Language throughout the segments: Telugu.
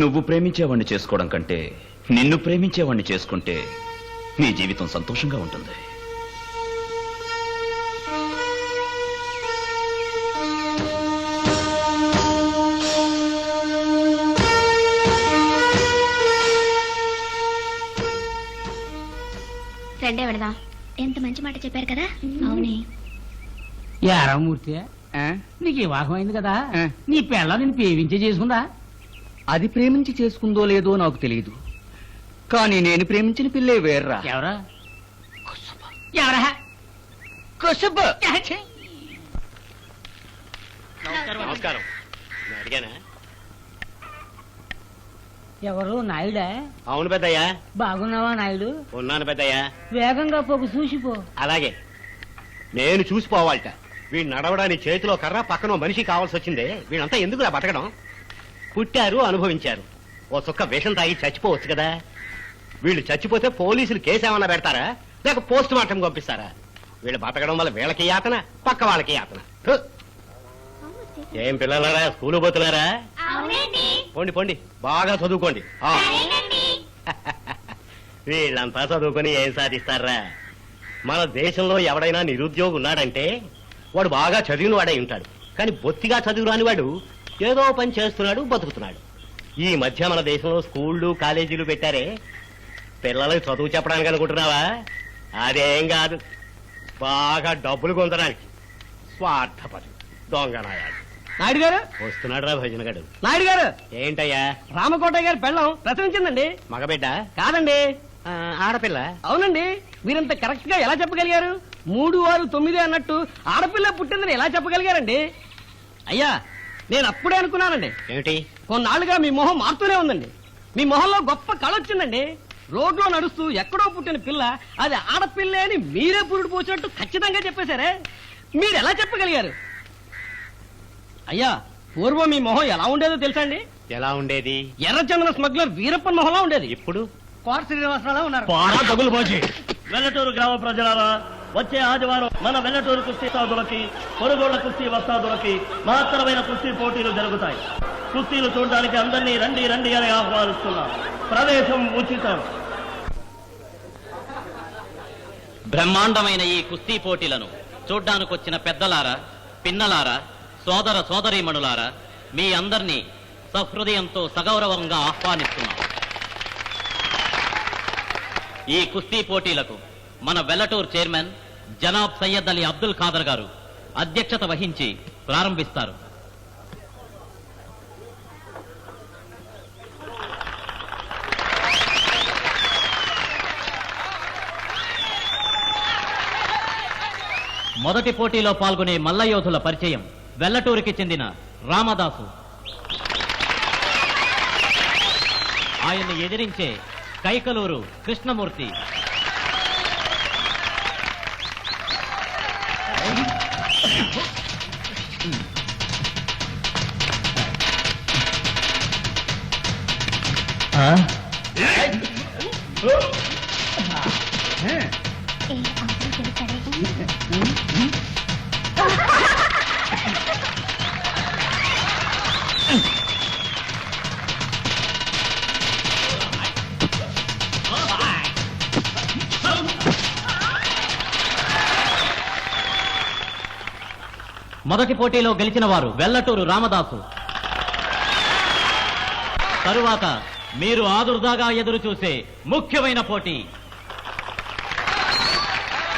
నువ్వు ప్రేమించేవాణ్ణి చేసుకోవడం కంటే నిన్ను ప్రేమించేవాణ్ణి చేసుకుంటే నీ జీవితం సంతోషంగా ఉంటుంది. రెండే వెళదాం. ఎంత మంచి మాట చెప్పారు కదా. అవునే యారామూర్తి, నీకు వివాహం అయింది కదా, నీ పిల్ల నేను ప్రేమించే చేసుకుందా? అది ప్రేమించి చేసుకుందో లేదో నాకు తెలియదు, కానీ నేను ప్రేమించిన పిల్లే వేర్రా. ఎవరా? ఎవరా? నమస్కారం. అడిగానా? ఎవరు? నాయుడా? అవును పెద్దయ్యా. బాగున్నావా నాయుడు? ఉన్నాను పెద్దయ్యా. వేగంగా పోకు, చూసిపో. అలాగే. నేను చూసిపోవాలట. వీడు నడవడానికి చేతిలో కర్ర, పక్కన మనిషి కావాల్సి వచ్చిందే. వీళ్ళంతా ఎందుకులా బతకడం? పుట్టారు, అనుభవించారు. ఓ సుక్క విషం తాగి చచ్చిపోవచ్చు కదా. వీళ్ళు చచ్చిపోతే పోలీసులు కేసు ఏమన్నా పెడతారా, లేక పోస్ట్ మార్టం పంపిస్తారా? వీళ్ళు బతకడం వల్ల వీళ్ళకి యాతన, పక్క వాళ్ళకి యాతన. ఏం పిల్లలారా, స్కూలు పోతున్నారా? పోండి పోండి, బాగా చదువుకోండి. వీళ్ళంతా చదువుకొని ఏం సాధిస్తారా? మన దేశంలో ఎవడైనా నిరుద్యోగి ఉన్నాడంటే వాడు బాగా చదివిన వాడై ఉంటాడు. కానీ బొత్తిగా చదువురాని వాడు ఏదో పని చేస్తున్నాడు, బతుకుతున్నాడు. ఈ మధ్య మన దేశంలో స్కూళ్ళు, కాలేజీలు పెట్టారే, పిల్లలకు చదువు చెప్పడానికి అనుకుంటున్నావా? అదేం కాదు, బాగా డబ్బులు పొందడానికి. స్వార్థపరులు, దొంగనాయాలు. నాయుడు గారు వస్తున్నాడు రా భజనగాడు. నాయుడు గారు, ఏంటయ్యా? రామకోటయ్య గారి పెళ్ళం ప్రసవించిందండి. మగబిడ్డ? కాదండి, ఆడపిల్ల. అవునండి. మీరంత కరెక్ట్ గా ఎలా చెప్పగలిగారు? 3, 6, 9 అన్నట్టు ఆడపిల్ల పుట్టిందని ఎలా చెప్పగలిగారండి? అయ్యా, నేను అప్పుడే అనుకున్నానండి. ఏమిటి? కొన్నాళ్ళుగా మీ మొహం మారుతూనే ఉందండి. మీ మొహంలో గొప్ప కళ వచ్చిందండి. రోడ్లో నడుస్తూ ఎక్కడో పుట్టిన పిల్ల అది ఆడపిల్లే అని మీరే పురుడు పోసినట్టు ఖచ్చితంగా చెప్పేశారే. మీరు ఎలా చెప్పగలిగారు? అయ్యా, పూర్వం మీ మొహం ఎలా ఉండేదో తెలుసా అండి? ఎలా ఉండేది? ఎర్రచందన స్మగ్లర్ వీరప్పన్ మొహంలా ఉండేది. ఇప్పుడు కోట శ్రీనివాసరావు ఉన్నారు. వెల్లటూరు గ్రామ ప్రజలారా, వచ్చే ఆదివారం మన వెల్లటూరు కుస్తీ సాధులకి, కొనుగోళ్ల కుస్తీ వస్తాదులకి మహత్తరమైన కుస్తీ పోటీలు జరుగుతాయి. కుస్తీలు చూడడానికి అందరినీ రండి రండి అని ఆహ్వానిస్తున్నాం. ప్రవేశం ఉచితం. బ్రహ్మాండమైన ఈ కుస్తీ పోటీలను చూడ్డానికొచ్చిన పెద్దలారా, పిన్నలారా, సోదర సోదరీమణులారా, మీ అందరినీ సహృదయంతో సగౌరవంగా ఆహ్వానిస్తున్నాం. ఈ కుస్తీ పోటీలకు మన వెల్లటూరు చైర్మన్ జనాబ్ సయ్యద్ అలీ అబ్దుల్ ఖాదర్ గారు అధ్యక్షత వహించి ప్రారంభిస్తారు. మొదటి పోటీలో పాల్గొనే మల్లయోధుల పరిచయం. వెల్లటూరుకి చెందిన రామదాసు, ఆయన్ని ఎదిరించే కైకలూరు కృష్ణమూర్తి, మొదటి పోటీలో గెలిచిన వారు వెల్లటూరు రామదాసు. తరువాత మీరు ఆదుర్దాగా ఎదురు చూసే ముఖ్యమైన పోటీ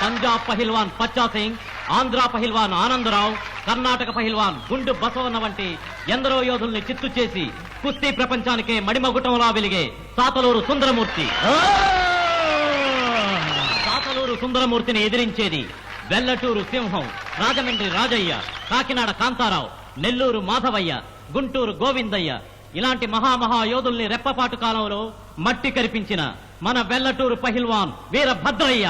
పంజాబ్ పహిల్వాన్ పచ్చా సింగ్, ఆంధ్ర పహిల్వాన్ ఆనందరావు, కర్ణాటక పహిల్వాన్ గుండు బసవన్న వంటి ఎందరో యోధుల్ని చిత్తు చేసి కుస్తీ ప్రపంచానికే మడిమగుటంలా వెలిగే సాతలూరు సుందరమూర్తి. సాతలూరు సుందరమూర్తిని ఎదిరించేది వెల్లటూరు సింహం రాజమండ్రి రాజయ్య, కాకినాడ కాంతారావు, నెల్లూరు మాధవయ్య, గుంటూరు గోవిందయ్య. ఇలాంటి మహామహా యోధుల్ని రెప్పపాటు కాలంలో మట్టి కరిపించిన మన వెల్లటూరు పహిల్వాన్ వీరభద్రయ్య.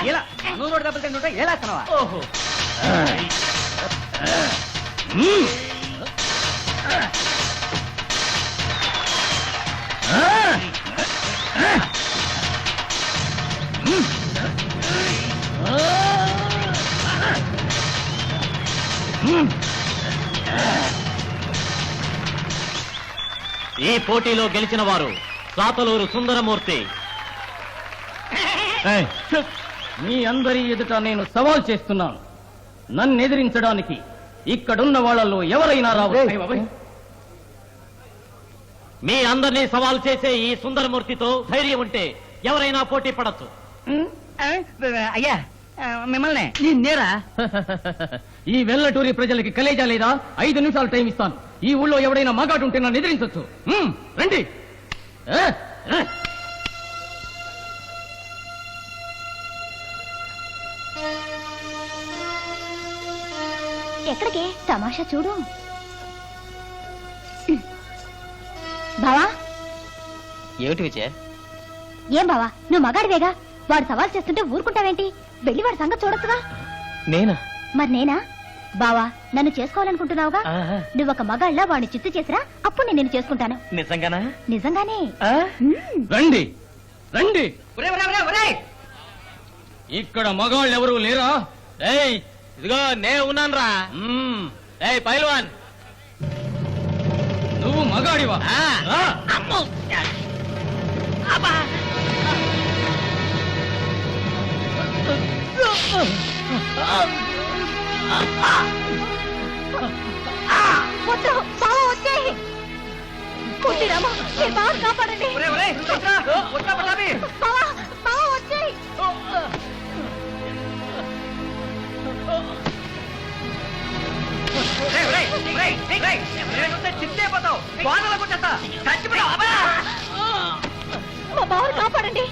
ఇలా నువ్వు రోడ్డు దెబ్బలు తింటుంటే ఏలాస్తున్నావా? ఓహో ఈ పోటీలో గెలిచిన వారు సాతలూరు సుందరమూర్తి. మీ అందరి ఎదుట నేను సవాల్ చేస్తున్నాను. నన్ను ఎదిరించడానికి ఇక్కడున్న వాళ్ళలో ఎవరైనా రావచ్చు. మీ అందరినీ సవాల్ చేసే ఈ సుందరమూర్తితో ధైర్యం ఉంటే ఎవరైనా పోటీ పడచ్చు. అయ్యా మిమ్మల్ని నిన్నేరా? ఈ వెల్లటూరి ప్రజలకి కలేజా లేదా? 5 నిమిషాలు టైం ఇస్తాను. ఈ ఊళ్ళో ఎవడైనా మగాడు ఉంటే నన్ను ఎదిరించవచ్చు. రండి. ఎక్కడికి? తమాషా చూడు. బావా ఏమిటి విజయ? ఏం బావా, నువ్వు మగాడివేగా. వాడు సవాల్ చేస్తుంటే ఊరుకుంటావేంటి? వెళ్ళి వాడి సంగతి చూడొచ్చుగా. నేనా? మరి నేనా? బావా, నన్ను చేసుకోవాలనుకుంటున్నావుగా. నువ్వు ఒక మగాళ్ళ వాడిని చిత్తు చేసిరా, అప్పుడు నేను నిన్ను చేసుకుంటాను. నిజంగానా? నిజంగానే. రండి రండి. ఇక్కడ మగాళ్ళు ఎవరు లేరా? ఏయ్ ఇదిగో నే ఉన్నాను రా. ఏయ్ పైల్వాన్, నువ్వు మగాడివా? వద్దు, బావ వచ్చేయ్. పుట్టిరామా, ఈ బావని కాపాడండి. బావా, బావ వచ్చేయ్. మా బావని కాపాడండి.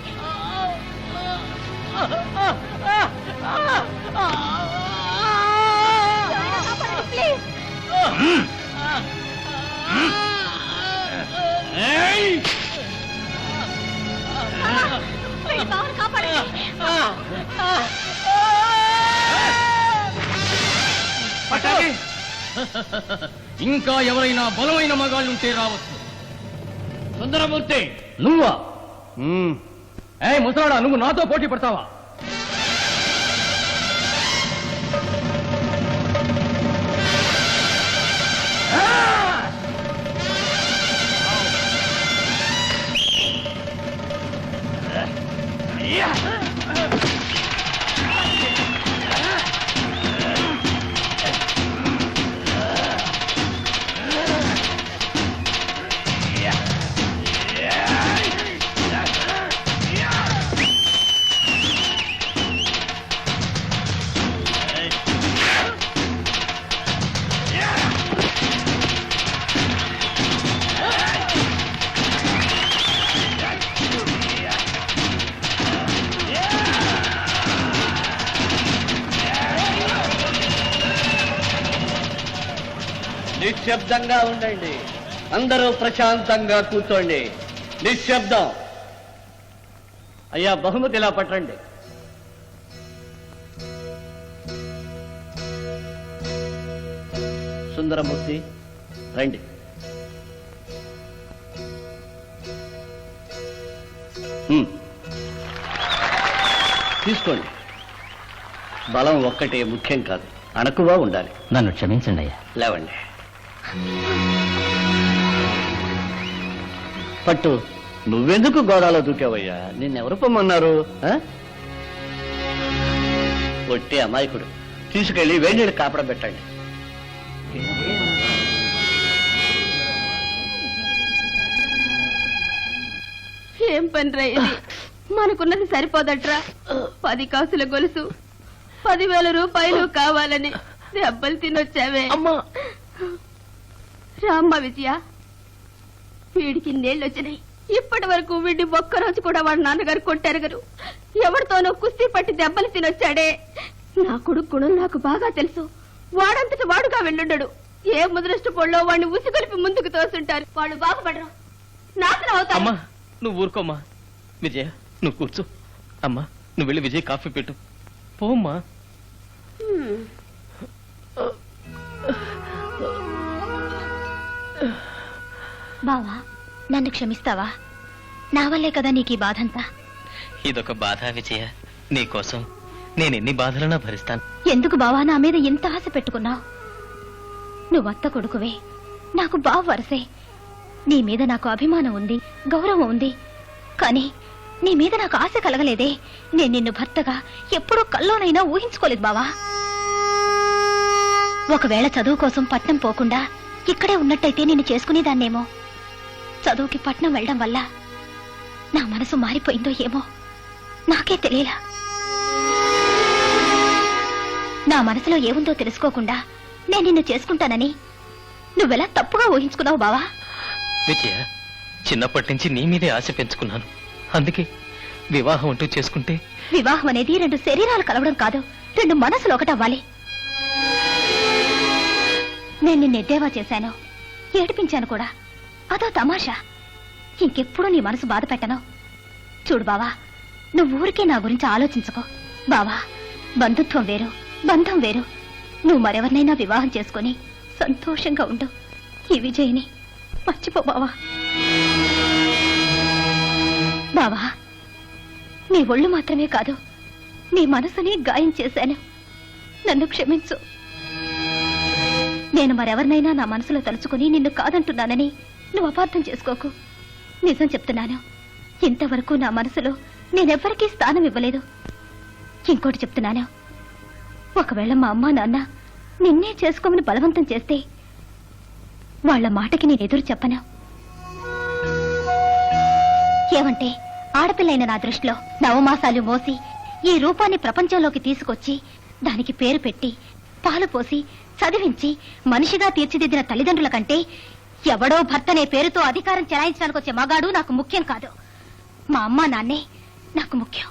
కాపాడండి, ప్లీజ్. మీ బావని కాపాడండి. ఇంకా ఎవరైనా బలమైన మగాళ్ళుంటే రావచ్చు. సుందరమూర్తి నువ్వా? ఏ ముసలాడా, నువ్వు నాతో పోటీ పడతావా? నిశ్శబ్దంగా ఉండండి. అందరూ ప్రశాంతంగా కూర్చోండి. నిశ్శబ్దం. అయ్యా, బహుమతి ఇలా పట్టండి. సుందరమూర్తి రండి. తీసుకోండి. బలం ఒక్కటే ముఖ్యం కాదు, అణకువా ఉండాలి. నన్ను క్షమించండి అయ్యా. లేవండి. పట్టు, నువ్వెందుకు గోడాలో దూకావయ్యా? నిన్నెవరు పొమ్మన్నారు? ఒట్టి అమాయకుడు. తీసుకెళ్లి వేడినీళ్ళు కాపడం పెట్టండి. ఏం పని రా ఇది? మనకున్నది సరిపోదట్రా. 10 కాసుల గొలుసు, 10,000 రూపాయలు కావాలని దెబ్బలు తినొచ్చావే. రామ్మ విజయ, వీడికి నీళ్ళొచ్చినాయి. ఇప్పటి వరకు వీడిని ఒక్కరోజు కూడా వాడు నాన్నగారు కొట్టారు గారు. ఎవరితోనో కుస్తీ పట్టి దెబ్బలు తినొచ్చాడే. నా కొడుకు గుణం నాకు బాగా తెలుసు. వాడంతటి వాడుగా వెళ్ళుండడు. ఏ ముదృష్టపోళ్ళో వాడిని ఉసిగొలిపి ముందుకు తోస్తుంటారు. వాళ్ళు బాగుపడరు, నాశనం అవుతారు. నువ్వు ఊరుకోమ్మా. విజయ, నువ్వు కూర్చో. అమ్మా, నువ్వు వెళ్ళి విజయ్ కాఫీ పెట్టు పోమ్మా. బావా నన్ను క్షమిస్తావా? నా వల్లే కదా నీకు ఈ బాధంతా. ఇదొక బాధ విజయ, నీకోసం నేను ఎన్ని బాధలన్నా భరిస్తాను. ఎందుకు బావా నా మీద ఎంత ఆశ పెట్టుకున్నావు? నువ్వు అత్త కొడుకువే, నాకు బావ వరసే. నీ మీద నాకు అభిమానం ఉంది, గౌరవం ఉంది. కానీ నీ మీద నాకు ఆశ కలగలేదే. నేను నిన్ను భర్తగా ఎప్పుడూ కల్లోనైనా ఊహించుకోలేదు బావా. ఒకవేళ చదువు కోసం పట్నం పోకుండా ఇక్కడే ఉన్నట్టయితే నిన్ను చేసుకునేదాన్నేమో. చదువుకి పట్నం వెళ్ళడం వల్ల నా మనసు మారిపోయిందో ఏమో నాకే తెలియలా. నా మనసులో ఏముందో తెలుసుకోకుండా నేను నిన్ను చేసుకుంటానని నువ్వెలా తప్పుగా ఊహించుకున్నావు బావా? విజయ, చిన్నప్పటి నుంచి నీ మీదే ఆశ పెంచుకున్నాను. అందుకే వివాహం అంటూ చేసుకుంటే. వివాహం అనేది రెండు శరీరాలు కలవడం కాదు, రెండు మనసులు ఒకటవ్వాలి. నేను నిన్ను ఎద్దేవా చేశాను, ఏడిపించాను కూడా. అదో తమాషా. ఇంకెప్పుడు నీ మనసు బాధ పెట్టను. చూడు బావా, నువ్వు ఊరికే నా గురించి ఆలోచించుకో బావా. బంధుత్వం వేరు, బంధం వేరు. నువ్వు మరెవరినైనా వివాహం చేసుకుని సంతోషంగా ఉండు. ఈ విజయ్ని మర్చిపో బావా. బావా, నీ ఒళ్ళు మాత్రమే కాదు, నీ మనసుని గాయం చేశాను. నన్ను క్షమించు. నేను మరెవరినైనా నా మనసులో తలుచుకుని నిన్ను కాదంటున్నానని నువ్వు అపార్థం చేసుకోకు. నిజం చెప్తున్నాను, ఇంతవరకు నా మనసులో నేనెవ్వరికీ స్థానం ఇవ్వలేదు. ఇంకోటి చెప్తున్నాను, ఒకవేళ మా అమ్మా నాన్న నిన్నే చేసుకోమని బలవంతం చేస్తే వాళ్ల మాటకి నేను ఎదురు చెప్పను. ఏమంటే ఆడపిల్లైన నా దృష్టిలో నవమాసాలు మోసి ఈ రూపాన్ని ప్రపంచంలోకి తీసుకొచ్చి దానికి పేరు పెట్టి పాలు పోసి చదివించి మనిషిగా తీర్చిదిద్దిన తల్లిదండ్రుల కంటే ఎవడో భర్తనే పేరుతో అధికారం చెలాయించడానికి వచ్చే మగాడు నాకు ముఖ్యం కాదు. మా అమ్మా నాన్నే నాకు ముఖ్యం.